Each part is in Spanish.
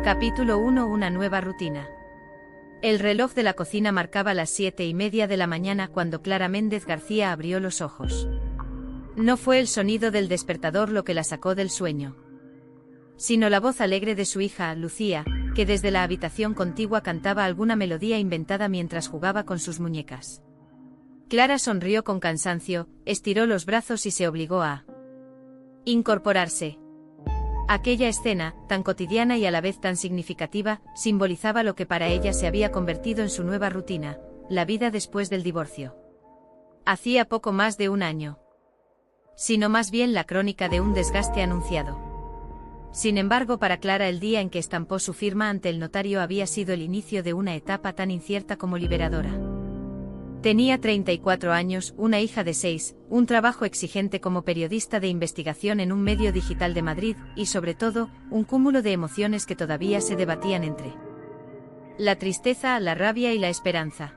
Capítulo 1. Una nueva rutina. El reloj de la cocina marcaba las 7:30 de la mañana cuando Clara Méndez García abrió los ojos. No fue el sonido del despertador lo que la sacó del sueño, sino la voz alegre de su hija, Lucía, que desde la habitación contigua cantaba alguna melodía inventada mientras jugaba con sus muñecas. Clara sonrió con cansancio, estiró los brazos y se obligó a incorporarse. Aquella escena, tan cotidiana y a la vez tan significativa, simbolizaba lo que para ella se había convertido en su nueva rutina, la vida después del divorcio. Hacía poco más de un año. Sino más bien la crónica de un desgaste anunciado. Sin embargo, para Clara el día en que estampó su firma ante el notario había sido el inicio de una etapa tan incierta como liberadora. Tenía 34 años, una hija de 6, un trabajo exigente como periodista de investigación en un medio digital de Madrid, y sobre todo, un cúmulo de emociones que todavía se debatían entre la tristeza, la rabia y la esperanza.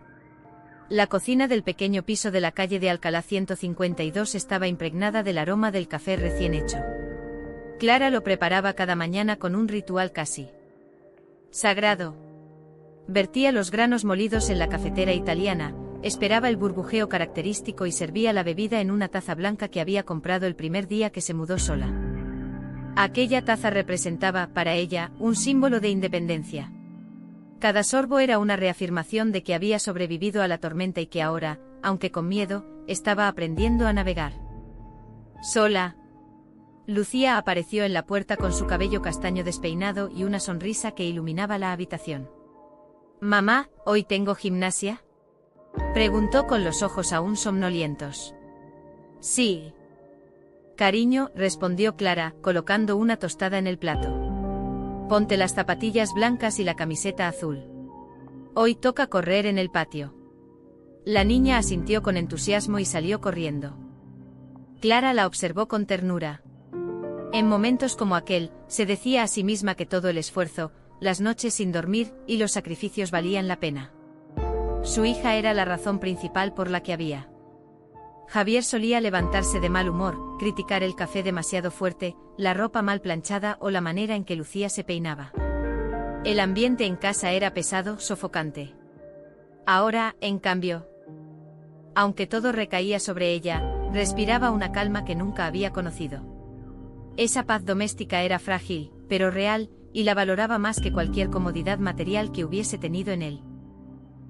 La cocina del pequeño piso de la calle de Alcalá 152 estaba impregnada del aroma del café recién hecho. Clara lo preparaba cada mañana con un ritual casi sagrado. Vertía los granos molidos en la cafetera italiana, esperaba el burbujeo característico y servía la bebida en una taza blanca que había comprado el primer día que se mudó sola. Aquella taza representaba, para ella, un símbolo de independencia. Cada sorbo era una reafirmación de que había sobrevivido a la tormenta y que ahora, aunque con miedo, estaba aprendiendo a navegar sola. Lucía apareció en la puerta con su cabello castaño despeinado y una sonrisa que iluminaba la habitación. «Mamá, ¿hoy tengo gimnasia?», preguntó con los ojos aún somnolientos. «Sí. Cariño», respondió Clara, colocando una tostada en el plato. «Ponte las zapatillas blancas y la camiseta azul. Hoy toca correr en el patio». La niña asintió con entusiasmo y salió corriendo. Clara la observó con ternura. En momentos como aquel, se decía a sí misma que todo el esfuerzo, las noches sin dormir y los sacrificios valían la pena. Su hija era la razón principal por la que había. Javier solía levantarse de mal humor, criticar el café demasiado fuerte, la ropa mal planchada o la manera en que Lucía se peinaba. El ambiente en casa era pesado, sofocante. Ahora, en cambio, aunque todo recaía sobre ella, respiraba una calma que nunca había conocido. Esa paz doméstica era frágil, pero real, y la valoraba más que cualquier comodidad material que hubiese tenido en él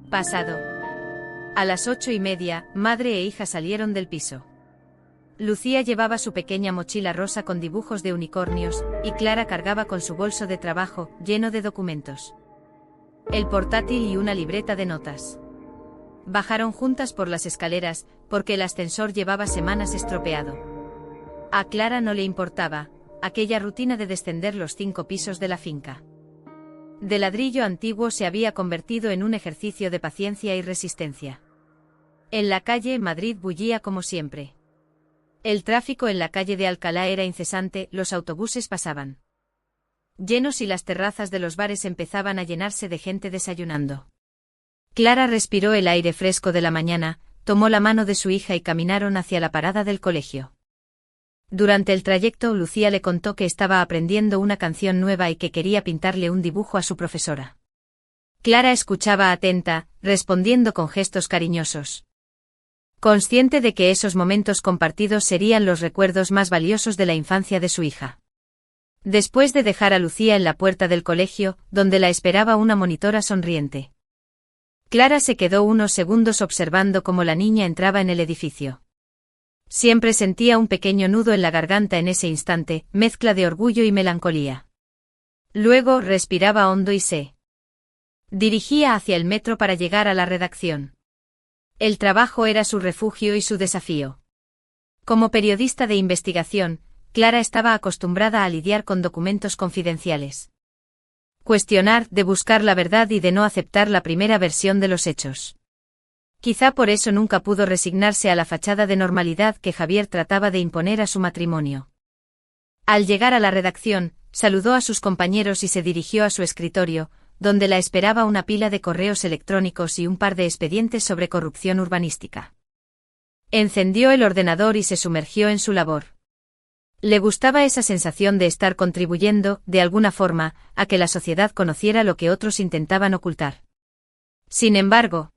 pasado. A las 8:30, madre e hija salieron del piso. Lucía llevaba su pequeña mochila rosa con dibujos de unicornios, y Clara cargaba con su bolso de trabajo, lleno de documentos, el portátil y una libreta de notas. Bajaron juntas por las escaleras, porque el ascensor llevaba semanas estropeado. A Clara no le importaba aquella rutina de descender los 5 pisos de la finca de ladrillo antiguo se había convertido en un ejercicio de paciencia y resistencia. En la calle, Madrid bullía como siempre. El tráfico en la calle de Alcalá era incesante, los autobuses pasaban llenos y las terrazas de los bares empezaban a llenarse de gente desayunando. Clara respiró el aire fresco de la mañana, tomó la mano de su hija y caminaron hacia la parada del colegio. Durante el trayecto, Lucía le contó que estaba aprendiendo una canción nueva y que quería pintarle un dibujo a su profesora. Clara escuchaba atenta, respondiendo con gestos cariñosos, consciente de que esos momentos compartidos serían los recuerdos más valiosos de la infancia de su hija. Después de dejar a Lucía en la puerta del colegio, donde la esperaba una monitora sonriente, Clara se quedó unos segundos observando cómo la niña entraba en el edificio. Siempre sentía un pequeño nudo en la garganta en ese instante, mezcla de orgullo y melancolía. Luego respiraba hondo y se dirigía hacia el metro para llegar a la redacción. El trabajo era su refugio y su desafío. Como periodista de investigación, Clara estaba acostumbrada a lidiar con documentos confidenciales. Cuestionar, de buscar la verdad y de no aceptar la primera versión de los hechos. Quizá por eso nunca pudo resignarse a la fachada de normalidad que Javier trataba de imponer a su matrimonio. Al llegar a la redacción, saludó a sus compañeros y se dirigió a su escritorio, donde la esperaba una pila de correos electrónicos y un par de expedientes sobre corrupción urbanística. Encendió el ordenador y se sumergió en su labor. Le gustaba esa sensación de estar contribuyendo, de alguna forma, a que la sociedad conociera lo que otros intentaban ocultar. Sin embargo,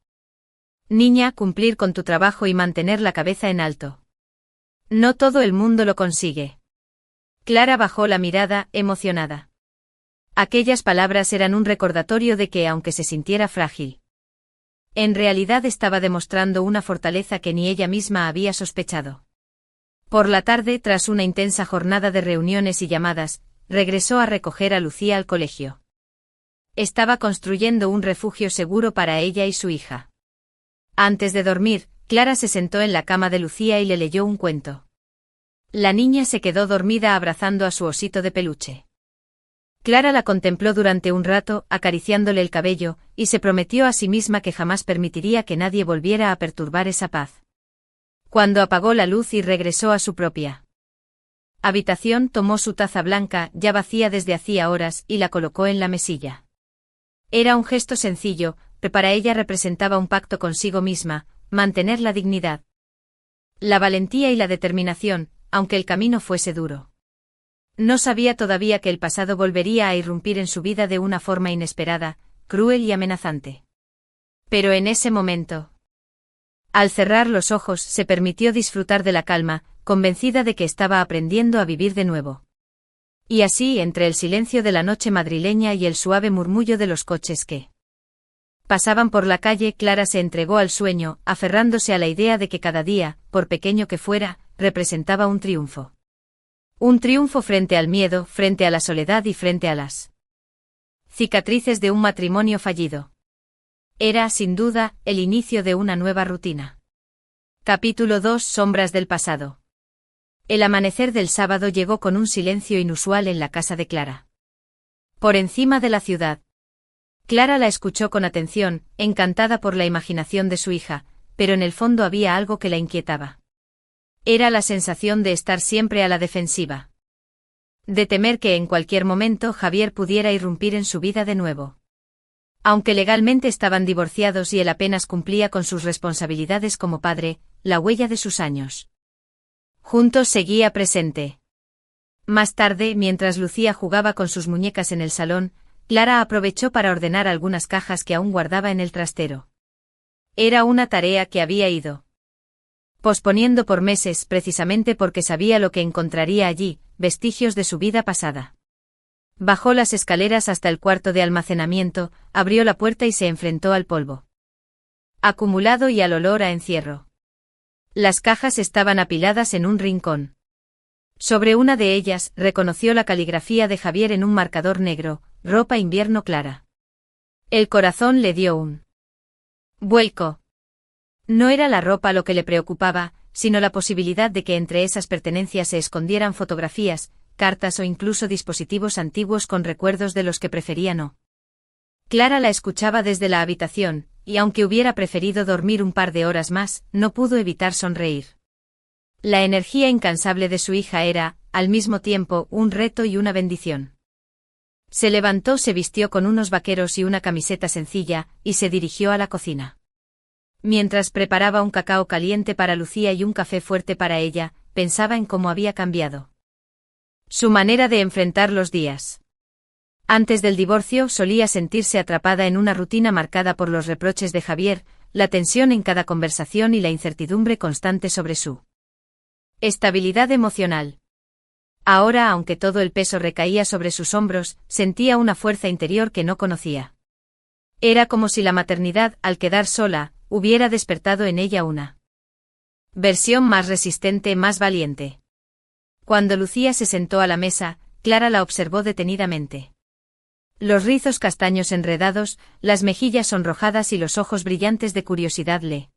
niña, cumplir con tu trabajo y mantener la cabeza en alto. No todo el mundo lo consigue. Clara bajó la mirada, emocionada. Aquellas palabras eran un recordatorio de que, aunque se sintiera frágil, en realidad estaba demostrando una fortaleza que ni ella misma había sospechado. Por la tarde, tras una intensa jornada de reuniones y llamadas, regresó a recoger a Lucía al colegio. Estaba construyendo un refugio seguro para ella y su hija. Antes de dormir, Clara se sentó en la cama de Lucía y le leyó un cuento. La niña se quedó dormida abrazando a su osito de peluche. Clara la contempló durante un rato, acariciándole el cabello, y se prometió a sí misma que jamás permitiría que nadie volviera a perturbar esa paz. Cuando apagó la luz y regresó a su propia habitación, tomó su taza blanca, ya vacía desde hacía horas, y la colocó en la mesilla. Era un gesto sencillo, pero para ella representaba un pacto consigo misma, mantener la dignidad, la valentía y la determinación, aunque el camino fuese duro. No sabía todavía que el pasado volvería a irrumpir en su vida de una forma inesperada, cruel y amenazante. Pero en ese momento, al cerrar los ojos, se permitió disfrutar de la calma, convencida de que estaba aprendiendo a vivir de nuevo. Y así, entre el silencio de la noche madrileña y el suave murmullo de los coches que pasaban por la calle, Clara se entregó al sueño, aferrándose a la idea de que cada día, por pequeño que fuera, representaba un triunfo. Un triunfo frente al miedo, frente a la soledad y frente a las cicatrices de un matrimonio fallido. Era, sin duda, el inicio de una nueva rutina. Capítulo 2: Sombras del pasado. El amanecer del sábado llegó con un silencio inusual en la casa de Clara. Por encima de la ciudad. Clara la escuchó con atención, encantada por la imaginación de su hija, pero en el fondo había algo que la inquietaba. Era la sensación de estar siempre a la defensiva. De temer que en cualquier momento Javier pudiera irrumpir en su vida de nuevo. Aunque legalmente estaban divorciados y él apenas cumplía con sus responsabilidades como padre, la huella de sus años juntos seguía presente. Más tarde, mientras Lucía jugaba con sus muñecas en el salón, Clara aprovechó para ordenar algunas cajas que aún guardaba en el trastero. Era una tarea que había ido posponiendo por meses, precisamente porque sabía lo que encontraría allí, vestigios de su vida pasada. Bajó las escaleras hasta el cuarto de almacenamiento, abrió la puerta y se enfrentó al polvo acumulado y al olor a encierro. Las cajas estaban apiladas en un rincón. Sobre una de ellas, reconoció la caligrafía de Javier en un marcador negro: ropa invierno Clara. El corazón le dio un vuelco. No era la ropa lo que le preocupaba, sino la posibilidad de que entre esas pertenencias se escondieran fotografías, cartas o incluso dispositivos antiguos con recuerdos de los que prefería no. Clara la escuchaba desde la habitación, y aunque hubiera preferido dormir un par de horas más, no pudo evitar sonreír. La energía incansable de su hija era, al mismo tiempo, un reto y una bendición. Se levantó, se vistió con unos vaqueros y una camiseta sencilla, y se dirigió a la cocina. Mientras preparaba un cacao caliente para Lucía y un café fuerte para ella, pensaba en cómo había cambiado su manera de enfrentar los días. Antes del divorcio solía sentirse atrapada en una rutina marcada por los reproches de Javier, la tensión en cada conversación y la incertidumbre constante sobre su estabilidad emocional. Ahora, aunque todo el peso recaía sobre sus hombros, sentía una fuerza interior que no conocía. Era como si la maternidad, al quedar sola, hubiera despertado en ella una versión más resistente, más valiente. Cuando Lucía se sentó a la mesa, Clara la observó detenidamente. Los rizos castaños enredados, las mejillas sonrojadas y los ojos brillantes de curiosidad le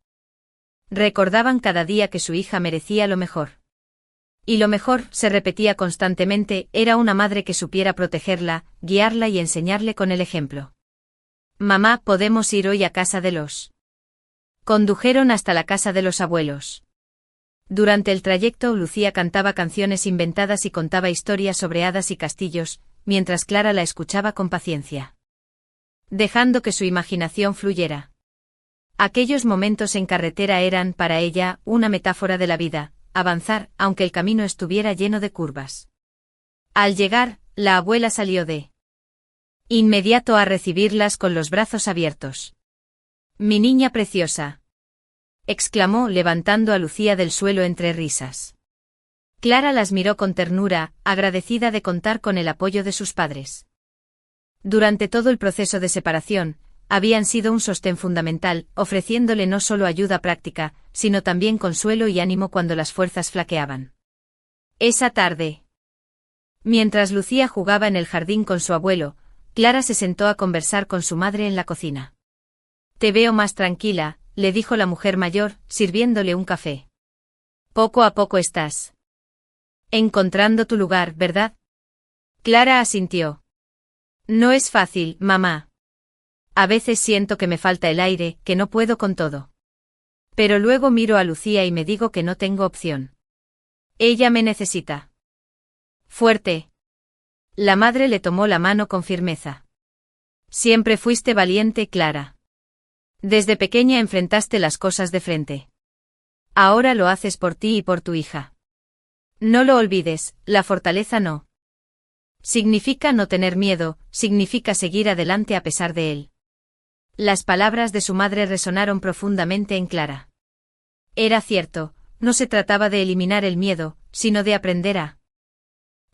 recordaban cada día que su hija merecía lo mejor. Y lo mejor, se repetía constantemente, era una madre que supiera protegerla, guiarla y enseñarle con el ejemplo. Mamá, ¿podemos ir hoy a casa de los? Condujeron hasta la casa de los abuelos. Durante el trayecto, Lucía cantaba canciones inventadas y contaba historias sobre hadas y castillos, mientras Clara la escuchaba con paciencia, dejando que su imaginación fluyera. Aquellos momentos en carretera eran, para ella, una metáfora de la vida, avanzar, aunque el camino estuviera lleno de curvas. Al llegar, la abuela salió de inmediato a recibirlas con los brazos abiertos. «Mi niña preciosa», exclamó levantando a Lucía del suelo entre risas. Clara las miró con ternura, agradecida de contar con el apoyo de sus padres. Durante todo el proceso de separación, habían sido un sostén fundamental, ofreciéndole no solo ayuda práctica, sino también consuelo y ánimo cuando las fuerzas flaqueaban. Esa tarde, mientras Lucía jugaba en el jardín con su abuelo, Clara se sentó a conversar con su madre en la cocina. «Te veo más tranquila», le dijo la mujer mayor, sirviéndole un café. «Poco a poco estás encontrando tu lugar, ¿verdad?». Clara asintió. «No es fácil, mamá. A veces siento que me falta el aire, que no puedo con todo. Pero luego miro a Lucía y me digo que no tengo opción. Ella me necesita». «Fuerte». La madre le tomó la mano con firmeza. «Siempre fuiste valiente, Clara. Desde pequeña enfrentaste las cosas de frente. Ahora lo haces por ti y por tu hija. No lo olvides, la fortaleza no significa no tener miedo, significa seguir adelante a pesar de él». Las palabras de su madre resonaron profundamente en Clara. Era cierto, no se trataba de eliminar el miedo, sino de aprender a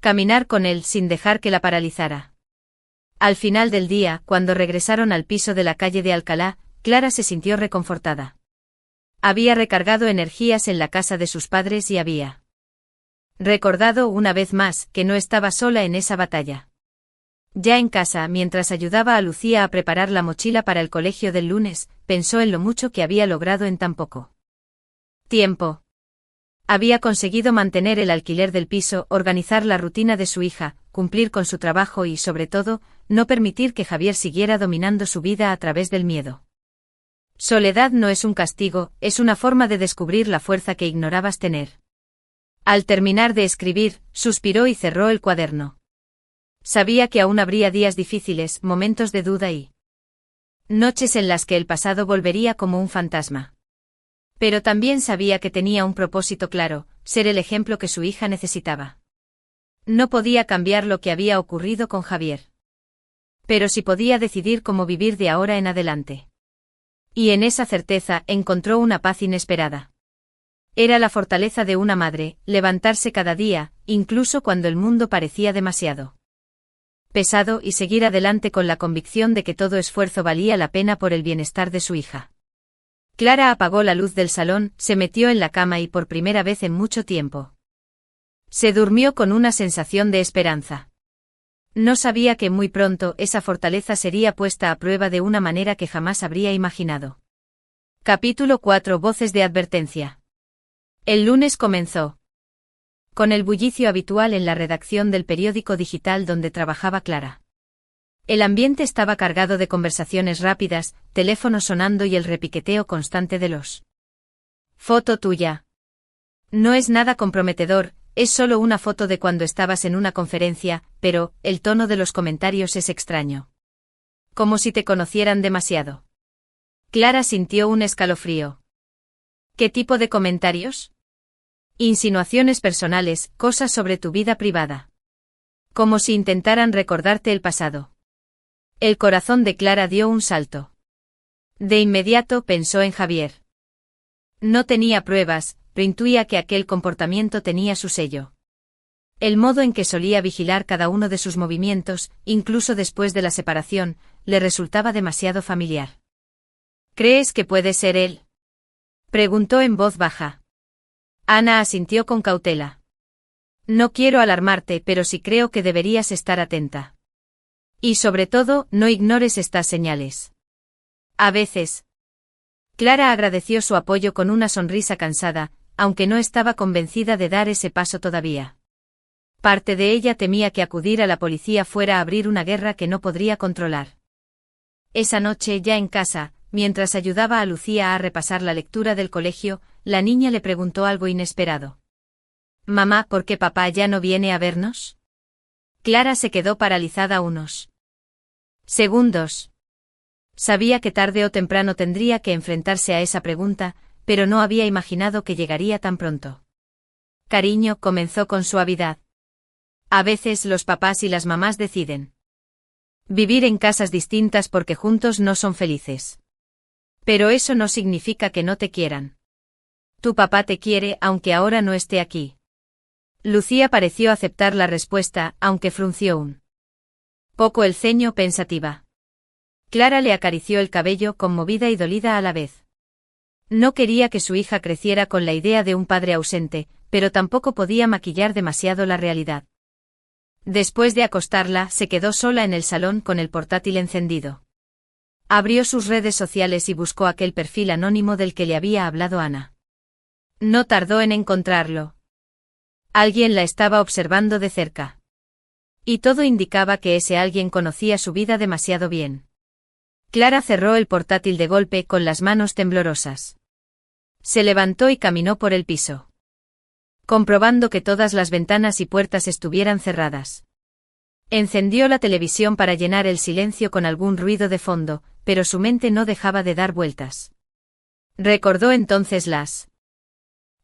caminar con él sin dejar que la paralizara. Al final del día, cuando regresaron al piso de la calle de Alcalá, Clara se sintió reconfortada. Había recargado energías en la casa de sus padres y había recordado una vez más que no estaba sola en esa batalla. Ya en casa, mientras ayudaba a Lucía a preparar la mochila para el colegio del lunes, pensó en lo mucho que había logrado en tan poco tiempo. Había conseguido mantener el alquiler del piso, organizar la rutina de su hija, cumplir con su trabajo y, sobre todo, no permitir que Javier siguiera dominando su vida a través del miedo. Soledad no es un castigo, es una forma de descubrir la fuerza que ignorabas tener. Al terminar de escribir, suspiró y cerró el cuaderno. Sabía que aún habría días difíciles, momentos de duda y noches en las que el pasado volvería como un fantasma. Pero también sabía que tenía un propósito claro, ser el ejemplo que su hija necesitaba. No podía cambiar lo que había ocurrido con Javier. Pero sí podía decidir cómo vivir de ahora en adelante. Y en esa certeza encontró una paz inesperada. Era la fortaleza de una madre, levantarse cada día, incluso cuando el mundo parecía demasiado pesado, y seguir adelante con la convicción de que todo esfuerzo valía la pena por el bienestar de su hija. Clara apagó la luz del salón, se metió en la cama y por primera vez en mucho tiempo se durmió con una sensación de esperanza. No sabía que muy pronto esa fortaleza sería puesta a prueba de una manera que jamás habría imaginado. Capítulo 4. Voces de advertencia. El lunes comenzó con el bullicio habitual en la redacción del periódico digital donde trabajaba Clara. El ambiente estaba cargado de conversaciones rápidas, teléfonos sonando y el repiqueteo constante de los «Foto tuya». No es nada comprometedor, es solo una foto de cuando estabas en una conferencia, pero el tono de los comentarios es extraño. Como si te conocieran demasiado. Clara sintió un escalofrío. ¿Qué tipo de comentarios? Insinuaciones personales, cosas sobre tu vida privada. Como si intentaran recordarte el pasado. El corazón de Clara dio un salto. De inmediato pensó en Javier. No tenía pruebas, pero intuía que aquel comportamiento tenía su sello. El modo en que solía vigilar cada uno de sus movimientos, incluso después de la separación, le resultaba demasiado familiar. ¿Crees que puede ser él?, preguntó en voz baja. Ana asintió con cautela. No quiero alarmarte, pero sí creo que deberías estar atenta. Y sobre todo, no ignores estas señales. A veces. Clara agradeció su apoyo con una sonrisa cansada, aunque no estaba convencida de dar ese paso todavía. Parte de ella temía que acudir a la policía fuera a abrir una guerra que no podría controlar. Esa noche, ya en casa, mientras ayudaba a Lucía a repasar la lectura del colegio, la niña le preguntó algo inesperado. «Mamá, ¿por qué papá ya no viene a vernos?». Clara se quedó paralizada unos segundos. Sabía que tarde o temprano tendría que enfrentarse a esa pregunta, pero no había imaginado que llegaría tan pronto. Cariño, comenzó con suavidad. A veces los papás y las mamás deciden vivir en casas distintas porque juntos no son felices. Pero eso no significa que no te quieran. Tu papá te quiere aunque ahora no esté aquí. Lucía pareció aceptar la respuesta, aunque frunció un poco el ceño pensativa. Clara le acarició el cabello conmovida y dolida a la vez. No quería que su hija creciera con la idea de un padre ausente, pero tampoco podía maquillar demasiado la realidad. Después de acostarla, se quedó sola en el salón con el portátil encendido. Abrió sus redes sociales y buscó aquel perfil anónimo del que le había hablado Ana. No tardó en encontrarlo. Alguien la estaba observando de cerca. Y todo indicaba que ese alguien conocía su vida demasiado bien. Clara cerró el portátil de golpe con las manos temblorosas. Se levantó y caminó por el piso, comprobando que todas las ventanas y puertas estuvieran cerradas. Encendió la televisión para llenar el silencio con algún ruido de fondo, pero su mente no dejaba de dar vueltas. Recordó entonces las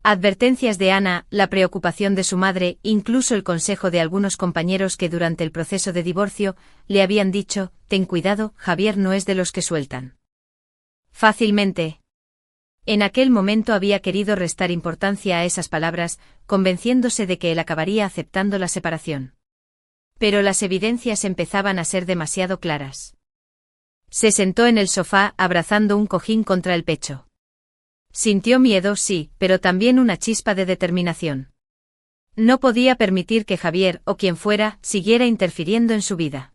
advertencias de Ana, la preocupación de su madre, incluso el consejo de algunos compañeros que durante el proceso de divorcio le habían dicho: ten cuidado, Javier no es de los que sueltan fácilmente. En aquel momento había querido restar importancia a esas palabras, convenciéndose de que él acabaría aceptando la separación. Pero las evidencias empezaban a ser demasiado claras. Se sentó en el sofá, abrazando un cojín contra el pecho. Sintió miedo, sí, pero también una chispa de determinación. No podía permitir que Javier, o quien fuera, siguiera interfiriendo en su vida.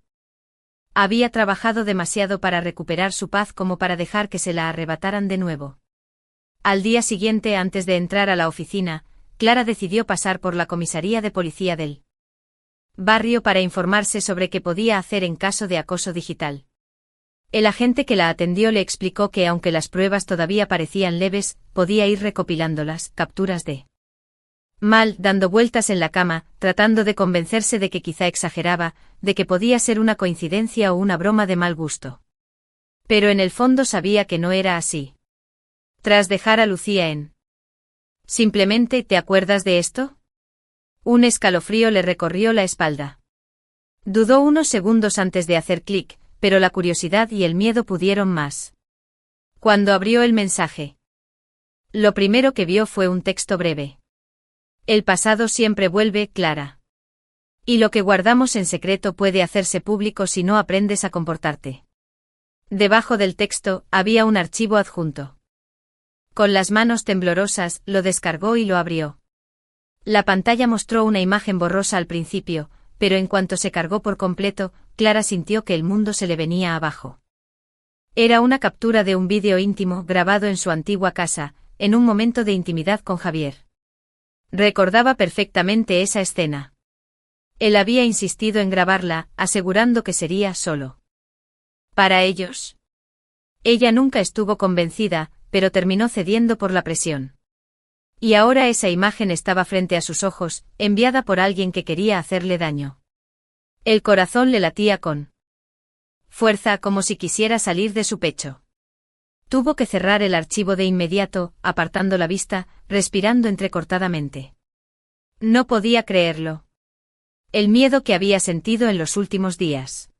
Había trabajado demasiado para recuperar su paz como para dejar que se la arrebataran de nuevo. Al día siguiente, antes de entrar a la oficina, Clara decidió pasar por la comisaría de policía del barrio para informarse sobre qué podía hacer en caso de acoso digital. El agente que la atendió le explicó que aunque las pruebas todavía parecían leves, podía ir recopilándolas, capturas de mal, dando vueltas en la cama, tratando de convencerse de que quizá exageraba, de que podía ser una coincidencia o una broma de mal gusto. Pero en el fondo sabía que no era así. Tras dejar a Lucía en «Simplemente, ¿te acuerdas de esto?». Un escalofrío le recorrió la espalda. Dudó unos segundos antes de hacer clic, pero la curiosidad y el miedo pudieron más. Cuando abrió el mensaje, lo primero que vio fue un texto breve. El pasado siempre vuelve, Clara. Y lo que guardamos en secreto puede hacerse público si no aprendes a comportarte. Debajo del texto había un archivo adjunto. Con las manos temblorosas, lo descargó y lo abrió. La pantalla mostró una imagen borrosa al principio, pero en cuanto se cargó por completo, Clara sintió que el mundo se le venía abajo. Era una captura de un vídeo íntimo grabado en su antigua casa, en un momento de intimidad con Javier. Recordaba perfectamente esa escena. Él había insistido en grabarla, asegurando que sería solo para ellos. Ella nunca estuvo convencida, pero terminó cediendo por la presión. Y ahora esa imagen estaba frente a sus ojos, enviada por alguien que quería hacerle daño. El corazón le latía con fuerza, como si quisiera salir de su pecho. Tuvo que cerrar el archivo de inmediato, apartando la vista, respirando entrecortadamente. No podía creerlo. El miedo que había sentido en los últimos días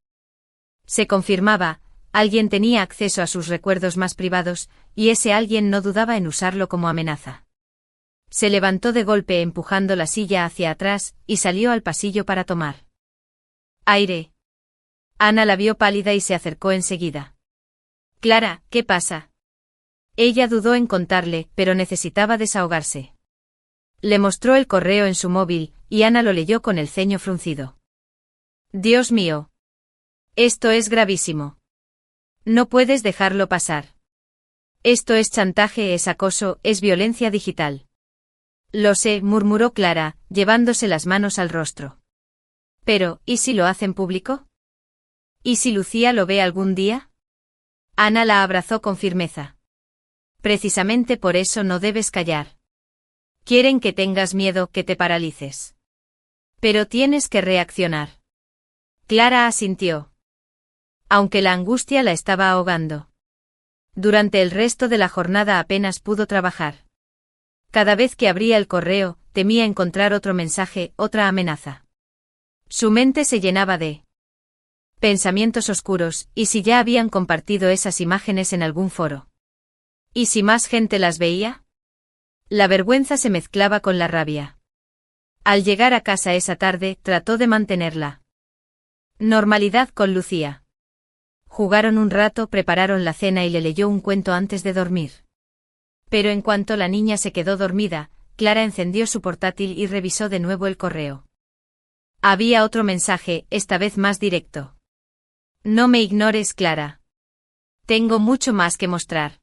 se confirmaba. Alguien tenía acceso a sus recuerdos más privados, y ese alguien no dudaba en usarlo como amenaza. Se levantó de golpe empujando la silla hacia atrás, y salió al pasillo para tomar aire. Ana la vio pálida y se acercó enseguida. Clara, ¿qué pasa? Ella dudó en contarle, pero necesitaba desahogarse. Le mostró el correo en su móvil, y Ana lo leyó con el ceño fruncido. Dios mío. Esto es gravísimo. No puedes dejarlo pasar. Esto es chantaje, es acoso, es violencia digital. Lo sé, murmuró Clara, llevándose las manos al rostro. Pero, ¿y si lo hacen público? ¿Y si Lucía lo ve algún día? Ana la abrazó con firmeza. Precisamente por eso no debes callar. Quieren que tengas miedo, que te paralices. Pero tienes que reaccionar. Clara asintió. Aunque la angustia la estaba ahogando. Durante el resto de la jornada apenas pudo trabajar. Cada vez que abría el correo, temía encontrar otro mensaje, otra amenaza. Su mente se llenaba de pensamientos oscuros, ¿y si ya habían compartido esas imágenes en algún foro? ¿Y si más gente las veía? La vergüenza se mezclaba con la rabia. Al llegar a casa esa tarde, trató de mantenerla normalidad con Lucía. Jugaron un rato, prepararon la cena y le leyó un cuento antes de dormir. Pero en cuanto la niña se quedó dormida, Clara encendió su portátil y revisó de nuevo el correo. Había otro mensaje, esta vez más directo. No me ignores, Clara. Tengo mucho más que mostrar.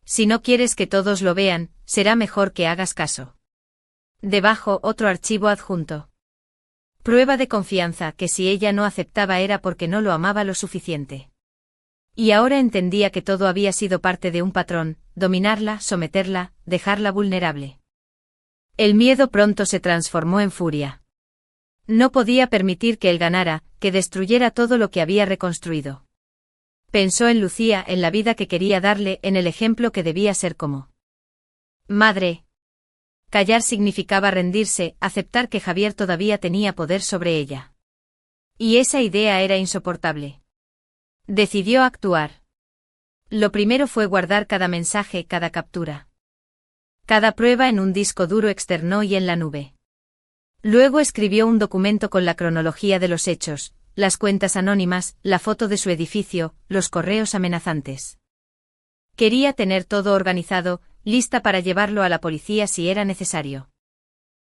Si no quieres que todos lo vean, será mejor que hagas caso. Debajo, otro archivo adjunto. Prueba de confianza que si ella no aceptaba era porque no lo amaba lo suficiente. Y ahora entendía que todo había sido parte de un patrón, dominarla, someterla, dejarla vulnerable. El miedo pronto se transformó en furia. No podía permitir que él ganara, que destruyera todo lo que había reconstruido. Pensó en Lucía, en la vida que quería darle, en el ejemplo que debía ser como madre. Callar significaba rendirse, aceptar que Javier todavía tenía poder sobre ella. Y esa idea era insoportable. Decidió actuar. Lo primero fue guardar cada mensaje, cada captura. Cada prueba en un disco duro externo y en la nube. Luego escribió un documento con la cronología de los hechos, las cuentas anónimas, la foto de su edificio, los correos amenazantes. Quería tener todo organizado, lista para llevarlo a la policía si era necesario.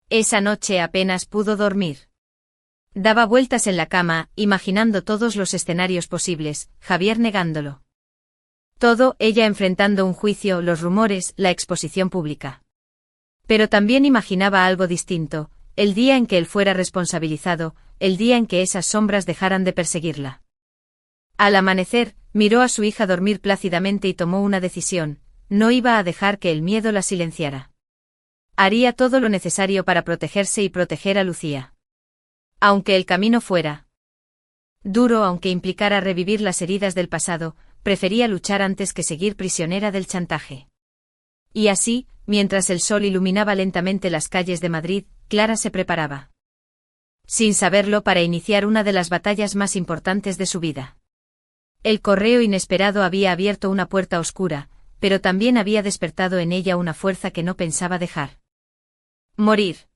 Esa noche apenas pudo dormir. Daba vueltas en la cama, imaginando todos los escenarios posibles, Javier negándolo. Todo, ella enfrentando un juicio, los rumores, la exposición pública. Pero también imaginaba algo distinto, el día en que él fuera responsabilizado, el día en que esas sombras dejaran de perseguirla. Al amanecer, miró a su hija dormir plácidamente y tomó una decisión: no iba a dejar que el miedo la silenciara. Haría todo lo necesario para protegerse y proteger a Lucía. Aunque el camino fuera duro, aunque implicara revivir las heridas del pasado, prefería luchar antes que seguir prisionera del chantaje. Y así, mientras el sol iluminaba lentamente las calles de Madrid, Clara se preparaba, sin saberlo, para iniciar una de las batallas más importantes de su vida. El correo inesperado había abierto una puerta oscura, pero también había despertado en ella una fuerza que no pensaba dejar morir.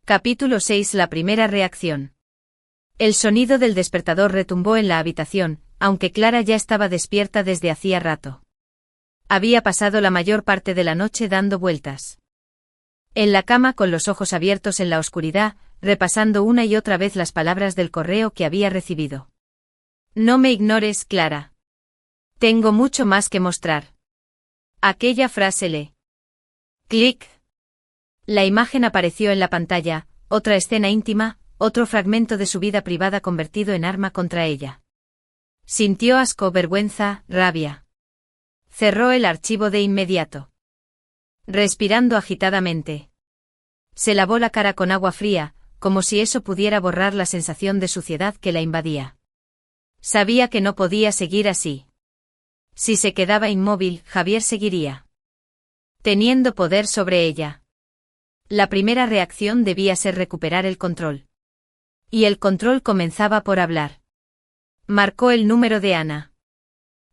Capítulo 6. La primera reacción. El sonido del despertador retumbó en la habitación, aunque Clara ya estaba despierta desde hacía rato. Había pasado la mayor parte de la noche dando vueltas en la cama con los ojos abiertos en la oscuridad, repasando una y otra vez las palabras del correo que había recibido. No me ignores, Clara. Tengo mucho más que mostrar. Aquella frase le. Clic. La imagen apareció en la pantalla, otra escena íntima, otro fragmento de su vida privada convertido en arma contra ella. Sintió asco, vergüenza, rabia. Cerró el archivo de inmediato. Respirando agitadamente. Se lavó la cara con agua fría, como si eso pudiera borrar la sensación de suciedad que la invadía. Sabía que no podía seguir así. Si se quedaba inmóvil, Javier seguiría teniendo poder sobre ella. La primera reacción debía ser recuperar el control. Y el control comenzaba por hablar. Marcó el número de Ana.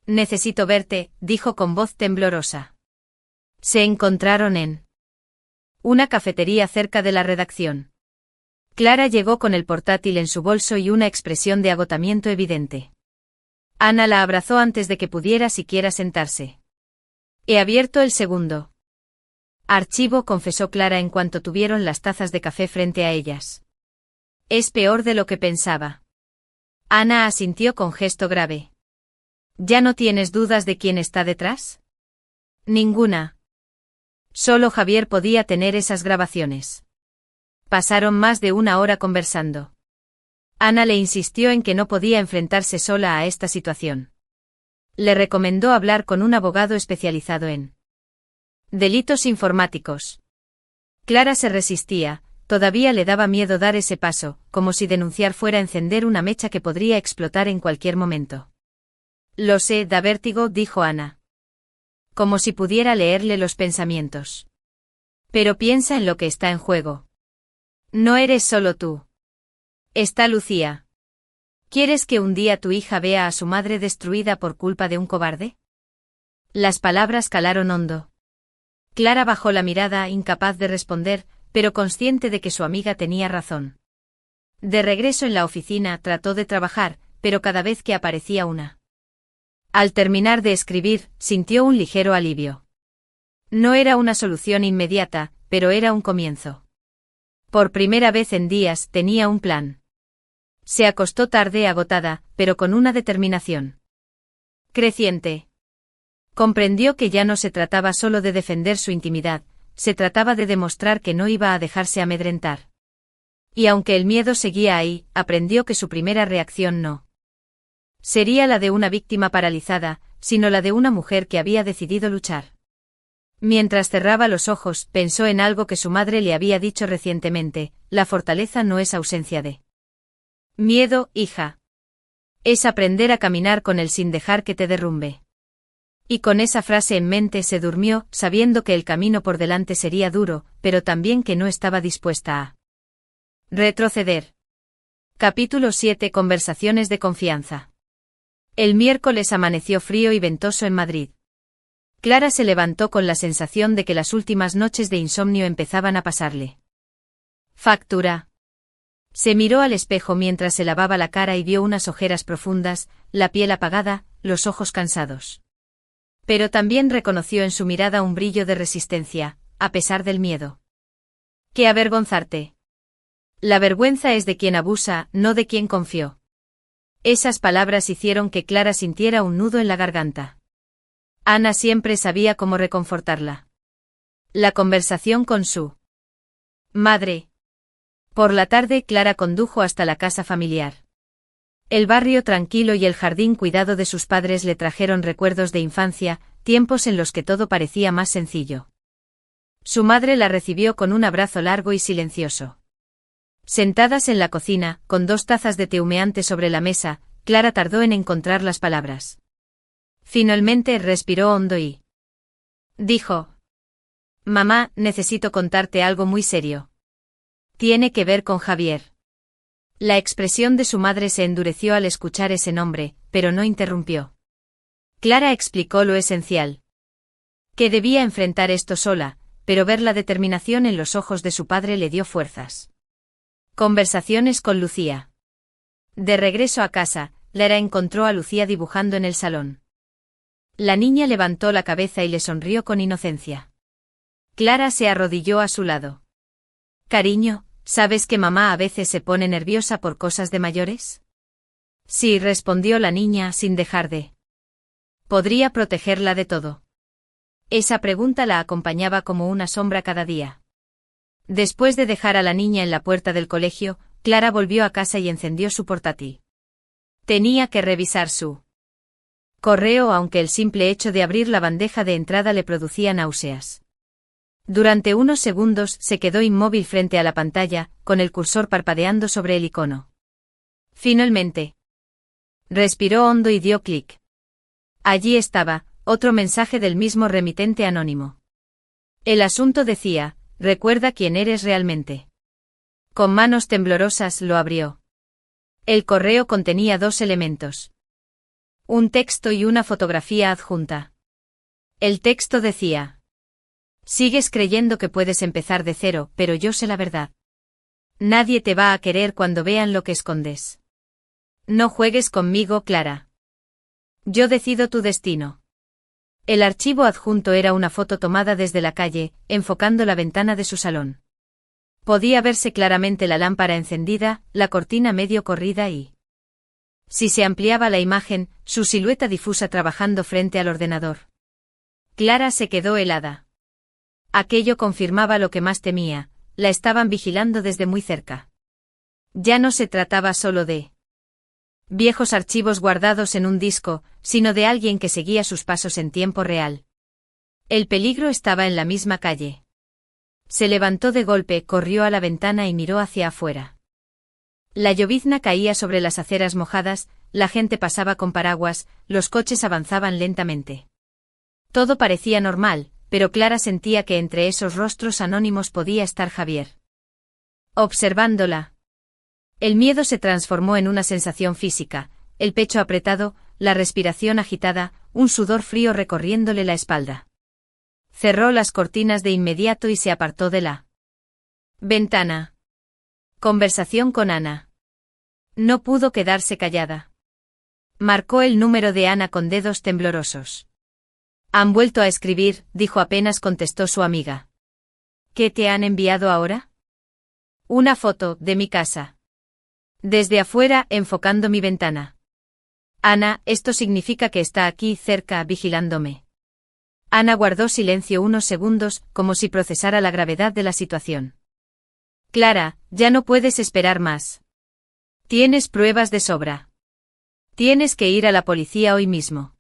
Necesito verte, dijo con voz temblorosa. Se encontraron en una cafetería cerca de la redacción. Clara llegó con el portátil en su bolso y una expresión de agotamiento evidente. Ana la abrazó antes de que pudiera siquiera sentarse. He abierto el segundo archivo, confesó Clara en cuanto tuvieron las tazas de café frente a ellas. Es peor de lo que pensaba. Ana asintió con gesto grave. ¿Ya no tienes dudas de quién está detrás? Ninguna. Solo Javier podía tener esas grabaciones. Pasaron más de una hora conversando. Ana le insistió en que no podía enfrentarse sola a esta situación. Le recomendó hablar con un abogado especializado en delitos informáticos. Clara se resistía, todavía le daba miedo dar ese paso, como si denunciar fuera encender una mecha que podría explotar en cualquier momento. Lo sé, da vértigo, dijo Ana. Como si pudiera leerle los pensamientos. Pero piensa en lo que está en juego. No eres solo tú. Está Lucía. ¿Quieres que un día tu hija vea a su madre destruida por culpa de un cobarde? Las palabras calaron hondo. Clara bajó la mirada, incapaz de responder, pero consciente de que su amiga tenía razón. De regreso en la oficina trató de trabajar, pero cada vez que aparecía una. Al terminar de escribir, sintió un ligero alivio. No era una solución inmediata, pero era un comienzo. Por primera vez en días tenía un plan. Se acostó tarde agotada, pero con una determinación creciente. Comprendió que ya no se trataba solo de defender su intimidad, se trataba de demostrar que no iba a dejarse amedrentar. Y aunque el miedo seguía ahí, aprendió que su primera reacción no sería la de una víctima paralizada, sino la de una mujer que había decidido luchar. Mientras cerraba los ojos, pensó en algo que su madre le había dicho recientemente: la fortaleza no es ausencia de miedo, hija. Es aprender a caminar con él sin dejar que te derrumbe. Y con esa frase en mente se durmió, sabiendo que el camino por delante sería duro, pero también que no estaba dispuesta a retroceder. Capítulo 7. Conversaciones de confianza. El miércoles amaneció frío y ventoso en Madrid. Clara se levantó con la sensación de que las últimas noches de insomnio empezaban a pasarle factura. Se miró al espejo mientras se lavaba la cara y vio unas ojeras profundas, la piel apagada, los ojos cansados. Pero también reconoció en su mirada un brillo de resistencia, a pesar del miedo. ¿Qué avergonzarte? La vergüenza es de quien abusa, no de quien confió. Esas palabras hicieron que Clara sintiera un nudo en la garganta. Ana siempre sabía cómo reconfortarla. La conversación con su madre. Por la tarde Clara condujo hasta la casa familiar. El barrio tranquilo y el jardín cuidado de sus padres le trajeron recuerdos de infancia, tiempos en los que todo parecía más sencillo. Su madre la recibió con un abrazo largo y silencioso. Sentadas en la cocina, con 2 tazas de té humeante sobre la mesa, Clara tardó en encontrar las palabras. Finalmente respiró hondo y dijo: Mamá, necesito contarte algo muy serio. Tiene que ver con Javier. La expresión de su madre se endureció al escuchar ese nombre, pero no interrumpió. Clara explicó lo esencial. Que debía enfrentar esto sola, pero ver la determinación en los ojos de su padre le dio fuerzas. Conversaciones con Lucía. De regreso a casa, Clara encontró a Lucía dibujando en el salón. La niña levantó la cabeza y le sonrió con inocencia. Clara se arrodilló a su lado. Cariño, ¿sabes que mamá a veces se pone nerviosa por cosas de mayores? Sí, respondió la niña sin dejar de. ¿Podría protegerla de todo? Esa pregunta la acompañaba como una sombra cada día. Después de dejar a la niña en la puerta del colegio, Clara volvió a casa y encendió su portátil. Tenía que revisar su correo, aunque el simple hecho de abrir la bandeja de entrada le producía náuseas. Durante unos segundos se quedó inmóvil frente a la pantalla, con el cursor parpadeando sobre el icono. Finalmente, respiró hondo y dio clic. Allí estaba, otro mensaje del mismo remitente anónimo. El asunto decía: recuerda quién eres realmente. Con manos temblorosas lo abrió. El correo contenía 2 elementos. Un texto y una fotografía adjunta. El texto decía: sigues creyendo que puedes empezar de cero, pero yo sé la verdad. Nadie te va a querer cuando vean lo que escondes. No juegues conmigo, Clara. Yo decido tu destino. El archivo adjunto era una foto tomada desde la calle, enfocando la ventana de su salón. Podía verse claramente la lámpara encendida, la cortina medio corrida y, si se ampliaba la imagen, su silueta difusa trabajando frente al ordenador. Clara se quedó helada. Aquello confirmaba lo que más temía: la estaban vigilando desde muy cerca. Ya no se trataba solo de viejos archivos guardados en un disco, sino de alguien que seguía sus pasos en tiempo real. El peligro estaba en la misma calle. Se levantó de golpe, corrió a la ventana y miró hacia afuera. La llovizna caía sobre las aceras mojadas, la gente pasaba con paraguas, los coches avanzaban lentamente. Todo parecía normal, pero Clara sentía que entre esos rostros anónimos podía estar Javier. Observándola. El miedo se transformó en una sensación física, el pecho apretado, la respiración agitada, un sudor frío recorriéndole la espalda. Cerró las cortinas de inmediato y se apartó de la ventana. Conversación con Ana. No pudo quedarse callada. Marcó el número de Ana con dedos temblorosos. «Han vuelto a escribir», dijo apenas contestó su amiga. «¿Qué te han enviado ahora?» «Una foto de mi casa. Desde afuera, enfocando mi ventana. Ana, esto significa que está aquí cerca, vigilándome». Ana guardó silencio unos segundos, como si procesara la gravedad de la situación. «Clara, ya no puedes esperar más. Tienes pruebas de sobra. Tienes que ir a la policía hoy mismo».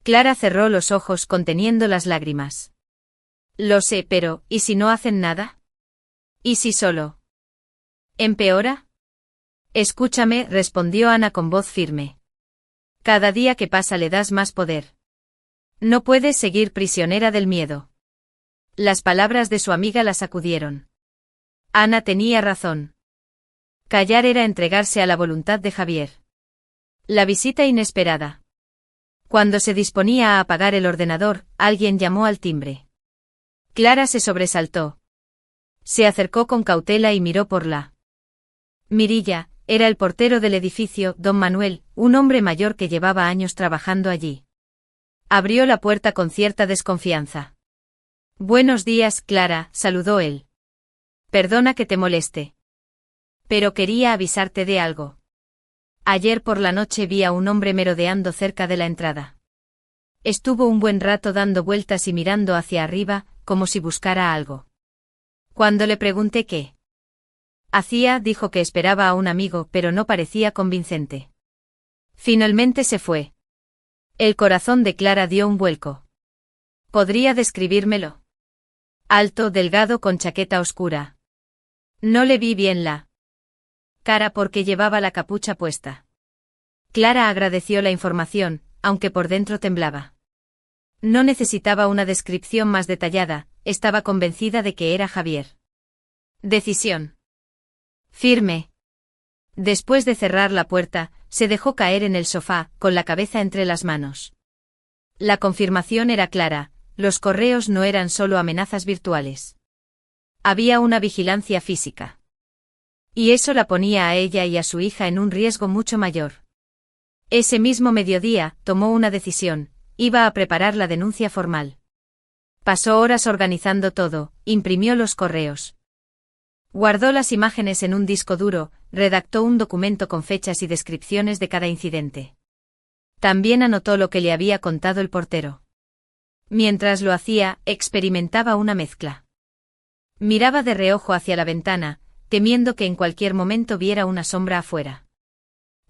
Clara cerró los ojos conteniendo las lágrimas. «Lo sé, pero, ¿y si no hacen nada? ¿Y si solo empeora?» «Escúchame», respondió Ana con voz firme. «Cada día que pasa le das más poder. No puedes seguir prisionera del miedo». Las palabras de su amiga la sacudieron. Ana tenía razón. Callar era entregarse a la voluntad de Javier. La visita inesperada. Cuando se disponía a apagar el ordenador, alguien llamó al timbre. Clara se sobresaltó. Se acercó con cautela y miró por la mirilla. Era el portero del edificio, don Manuel, un hombre mayor que llevaba años trabajando allí. Abrió la puerta con cierta desconfianza. «Buenos días, Clara», saludó él. «Perdona que te moleste. Pero quería avisarte de algo. Ayer por la noche vi a un hombre merodeando cerca de la entrada. Estuvo un buen rato dando vueltas y mirando hacia arriba, como si buscara algo. Cuando le pregunté qué hacía, dijo que esperaba a un amigo, pero no parecía convincente. Finalmente se fue». El corazón de Clara dio un vuelco. «¿Podría describírmelo?» Alto, delgado, con chaqueta oscura. No le vi bien la cara porque llevaba la capucha puesta. Clara agradeció la información, aunque por dentro temblaba. No necesitaba una descripción más detallada, estaba convencida de que era Javier. Decisión firme. Después de cerrar la puerta, se dejó caer en el sofá, con la cabeza entre las manos. La confirmación era clara, los correos no eran solo amenazas virtuales. Había una vigilancia física. Y eso la ponía a ella y a su hija en un riesgo mucho mayor. Ese mismo mediodía, tomó una decisión, iba a preparar la denuncia formal. Pasó horas organizando todo, imprimió los correos. Guardó las imágenes en un disco duro, redactó un documento con fechas y descripciones de cada incidente. También anotó lo que le había contado el portero. Mientras lo hacía, experimentaba una mezcla. Miraba de reojo hacia la ventana, temiendo que en cualquier momento viera una sombra afuera.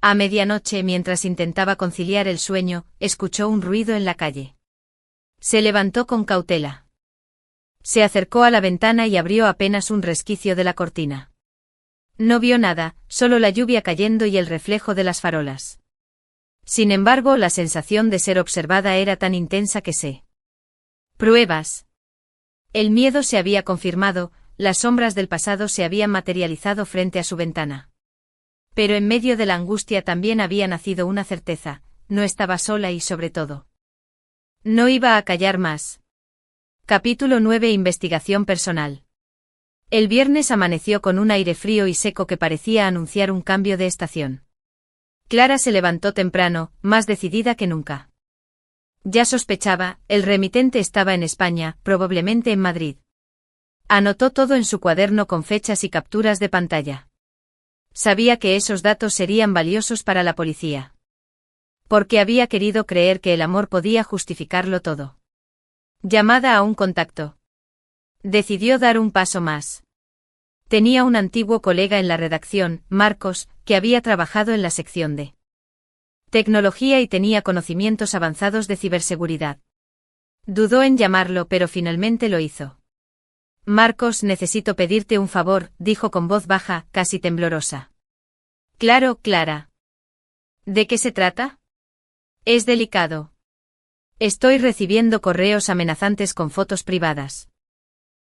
A medianoche, mientras intentaba conciliar el sueño, escuchó un ruido en la calle. Se levantó con cautela. Se acercó a la ventana y abrió apenas un resquicio de la cortina. No vio nada, solo la lluvia cayendo y el reflejo de las farolas. Sin embargo, la sensación de ser observada era tan intensa que se pruebas. El miedo se había confirmado, las sombras del pasado se habían materializado frente a su ventana. Pero en medio de la angustia también había nacido una certeza, no estaba sola y sobre todo, no iba a callar más. Capítulo 9. Investigación personal. El viernes amaneció con un aire frío y seco que parecía anunciar un cambio de estación. Clara se levantó temprano, más decidida que nunca. Ya sospechaba, el remitente estaba en España, probablemente en Madrid. Anotó todo en su cuaderno con fechas y capturas de pantalla. Sabía que esos datos serían valiosos para la policía. Porque había querido creer que el amor podía justificarlo todo. Llamada a un contacto. Decidió dar un paso más. Tenía un antiguo colega en la redacción, Marcos, que había trabajado en la sección de tecnología y tenía conocimientos avanzados de ciberseguridad. Dudó en llamarlo, pero finalmente lo hizo. «Marcos, necesito pedirte un favor», dijo con voz baja, casi temblorosa. «Claro, Clara». «¿De qué se trata?» «Es delicado». Estoy recibiendo correos amenazantes con fotos privadas.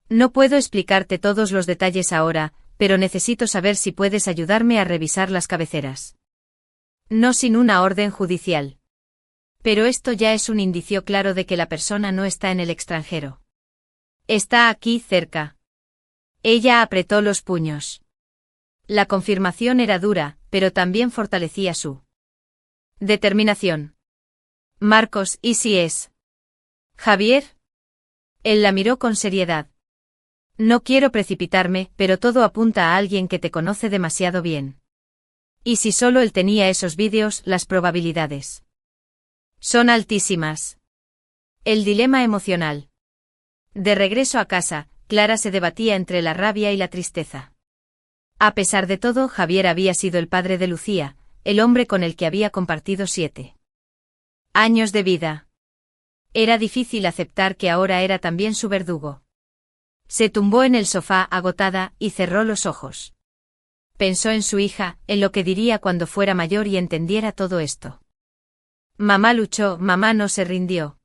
No puedo explicarte todos los detalles ahora, pero necesito saber si puedes ayudarme a revisar las cabeceras. No sin una orden judicial. Pero esto ya es un indicio claro de que la persona no está en el extranjero. Está aquí cerca. Ella apretó los puños. La confirmación era dura, pero también fortalecía su determinación. Marcos, ¿y si es Javier? Él la miró con seriedad. No quiero precipitarme, pero todo apunta a alguien que te conoce demasiado bien. Y si solo él tenía esos vídeos, las probabilidades son altísimas. El dilema emocional. De regreso a casa, Clara se debatía entre la rabia y la tristeza. A pesar de todo, Javier había sido el padre de Lucía, el hombre con el que había compartido 7 años de vida. Era difícil aceptar que ahora era también su verdugo. Se tumbó en el sofá agotada y cerró los ojos. Pensó en su hija, en lo que diría cuando fuera mayor y entendiera todo esto. Mamá luchó, mamá no se rindió.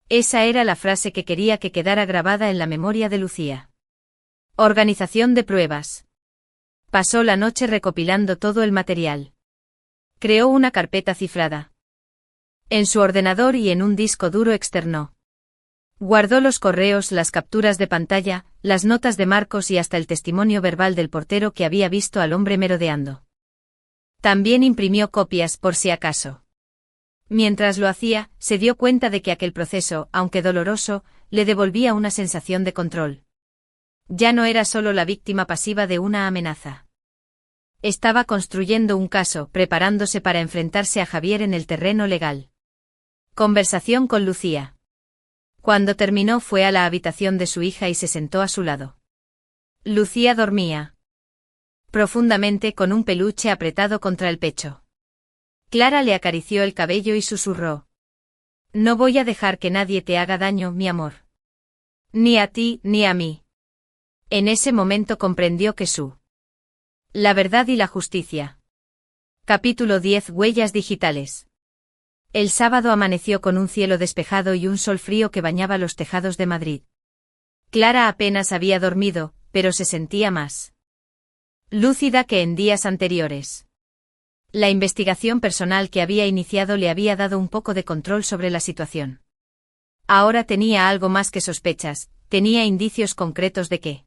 Esa era la frase que quería que quedara grabada en la memoria de Lucía. Organización de pruebas. Pasó la noche recopilando todo el material. Creó una carpeta cifrada. En su ordenador y en un disco duro externo. Guardó los correos, las capturas de pantalla, las notas de Marcos y hasta el testimonio verbal del portero que había visto al hombre merodeando. También imprimió copias por si acaso. Mientras lo hacía, se dio cuenta de que aquel proceso, aunque doloroso, le devolvía una sensación de control. Ya no era solo la víctima pasiva de una amenaza. Estaba construyendo un caso, preparándose para enfrentarse a Javier en el terreno legal. Conversación con Lucía. Cuando terminó fue a la habitación de su hija y se sentó a su lado. Lucía dormía profundamente con un peluche apretado contra el pecho. Clara le acarició el cabello y susurró. No voy a dejar que nadie te haga daño, mi amor. Ni a ti, ni a mí. En ese momento comprendió que la verdad y la justicia. Capítulo 10. Huellas digitales. El sábado amaneció con un cielo despejado y un sol frío que bañaba los tejados de Madrid. Clara apenas había dormido, pero se sentía más lúcida que en días anteriores. La investigación personal que había iniciado le había dado un poco de control sobre la situación. Ahora tenía algo más que sospechas, tenía indicios concretos de que.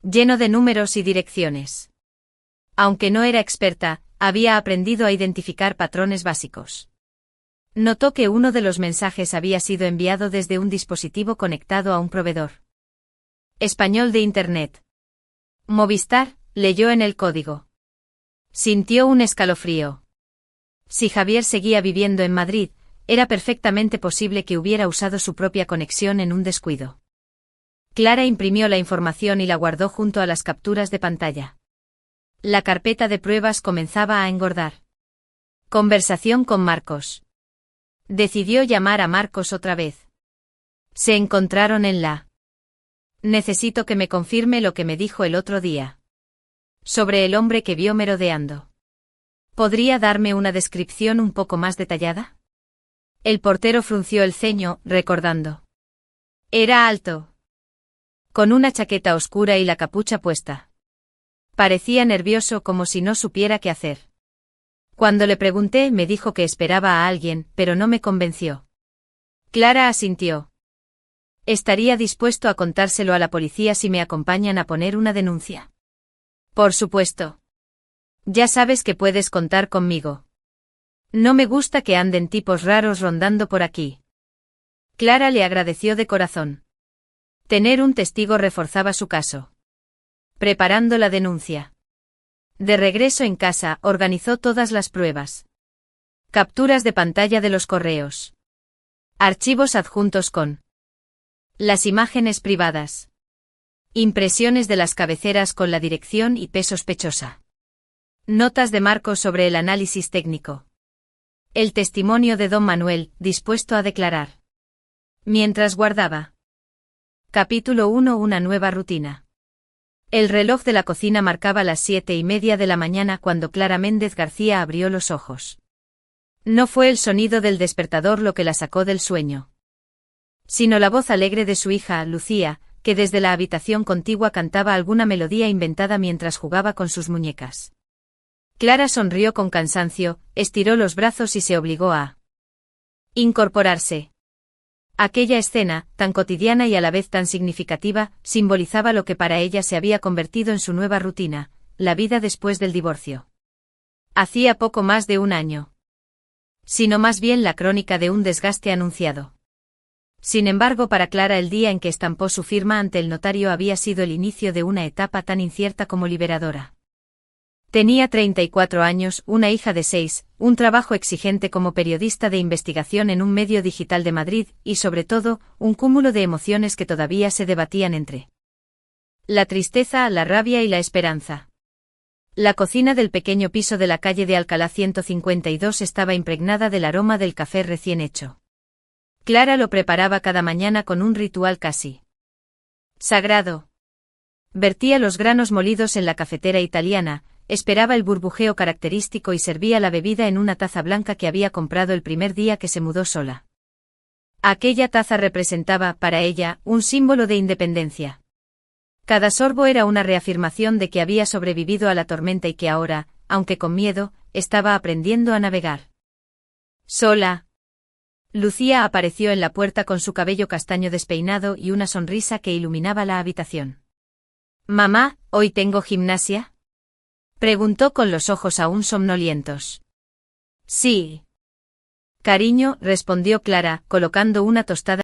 Lleno de números y direcciones. Aunque no era experta, había aprendido a identificar patrones básicos. Notó que uno de los mensajes había sido enviado desde un dispositivo conectado a un proveedor español de Internet. Movistar, leyó en el código. Sintió un escalofrío. Si Javier seguía viviendo en Madrid, era perfectamente posible que hubiera usado su propia conexión en un descuido. Clara imprimió la información y la guardó junto a las capturas de pantalla. La carpeta de pruebas comenzaba a engordar. Conversación con Marcos. Decidió llamar a Marcos otra vez. Se encontraron en la. Necesito que me confirme lo que me dijo el otro día. Sobre el hombre que vio merodeando. ¿Podría darme una descripción un poco más detallada? El portero frunció el ceño, recordando. Era alto. Con una chaqueta oscura y la capucha puesta. Parecía nervioso como si no supiera qué hacer. Cuando le pregunté me dijo que esperaba a alguien, pero no me convenció. Clara asintió. Estaría dispuesto a contárselo a la policía si me acompañan a poner una denuncia. Por supuesto. Ya sabes que puedes contar conmigo. No me gusta que anden tipos raros rondando por aquí. Clara le agradeció de corazón. Tener un testigo reforzaba su caso. Preparando la denuncia. De regreso en casa, organizó todas las pruebas. Capturas de pantalla de los correos. Archivos adjuntos con las imágenes privadas. Impresiones de las cabeceras con la dirección IP sospechosa. Notas de Marcos sobre el análisis técnico. El testimonio de don Manuel, dispuesto a declarar. Mientras guardaba. Capítulo 1. Una nueva rutina. El reloj de la cocina marcaba las 7:30 de la mañana cuando Clara Méndez García abrió los ojos. No fue el sonido del despertador lo que la sacó del sueño, sino la voz alegre de su hija, Lucía, que desde la habitación contigua cantaba alguna melodía inventada mientras jugaba con sus muñecas. Clara sonrió con cansancio, estiró los brazos y se obligó a incorporarse. Aquella escena, tan cotidiana y a la vez tan significativa, simbolizaba lo que para ella se había convertido en su nueva rutina, la vida después del divorcio. Hacía poco más de un año. Sino más bien la crónica de un desgaste anunciado. Sin embargo, para Clara el día en que estampó su firma ante el notario había sido el inicio de una etapa tan incierta como liberadora. Tenía 34 años, una hija de 6, un trabajo exigente como periodista de investigación en un medio digital de Madrid y, sobre todo, un cúmulo de emociones que todavía se debatían entre la tristeza, la rabia y la esperanza. La cocina del pequeño piso de la calle de Alcalá 152 estaba impregnada del aroma del café recién hecho. Clara lo preparaba cada mañana con un ritual casi sagrado. Vertía los granos molidos en la cafetera italiana, esperaba el burbujeo característico y servía la bebida en una taza blanca que había comprado el primer día que se mudó sola. Aquella taza representaba, para ella, un símbolo de independencia. Cada sorbo era una reafirmación de que había sobrevivido a la tormenta y que ahora, aunque con miedo, estaba aprendiendo a navegar. Sola. Lucía apareció en la puerta con su cabello castaño despeinado y una sonrisa que iluminaba la habitación. «Mamá, ¿hoy tengo gimnasia?», preguntó con los ojos aún somnolientos. «Sí. Cariño», respondió Clara, colocando una tostada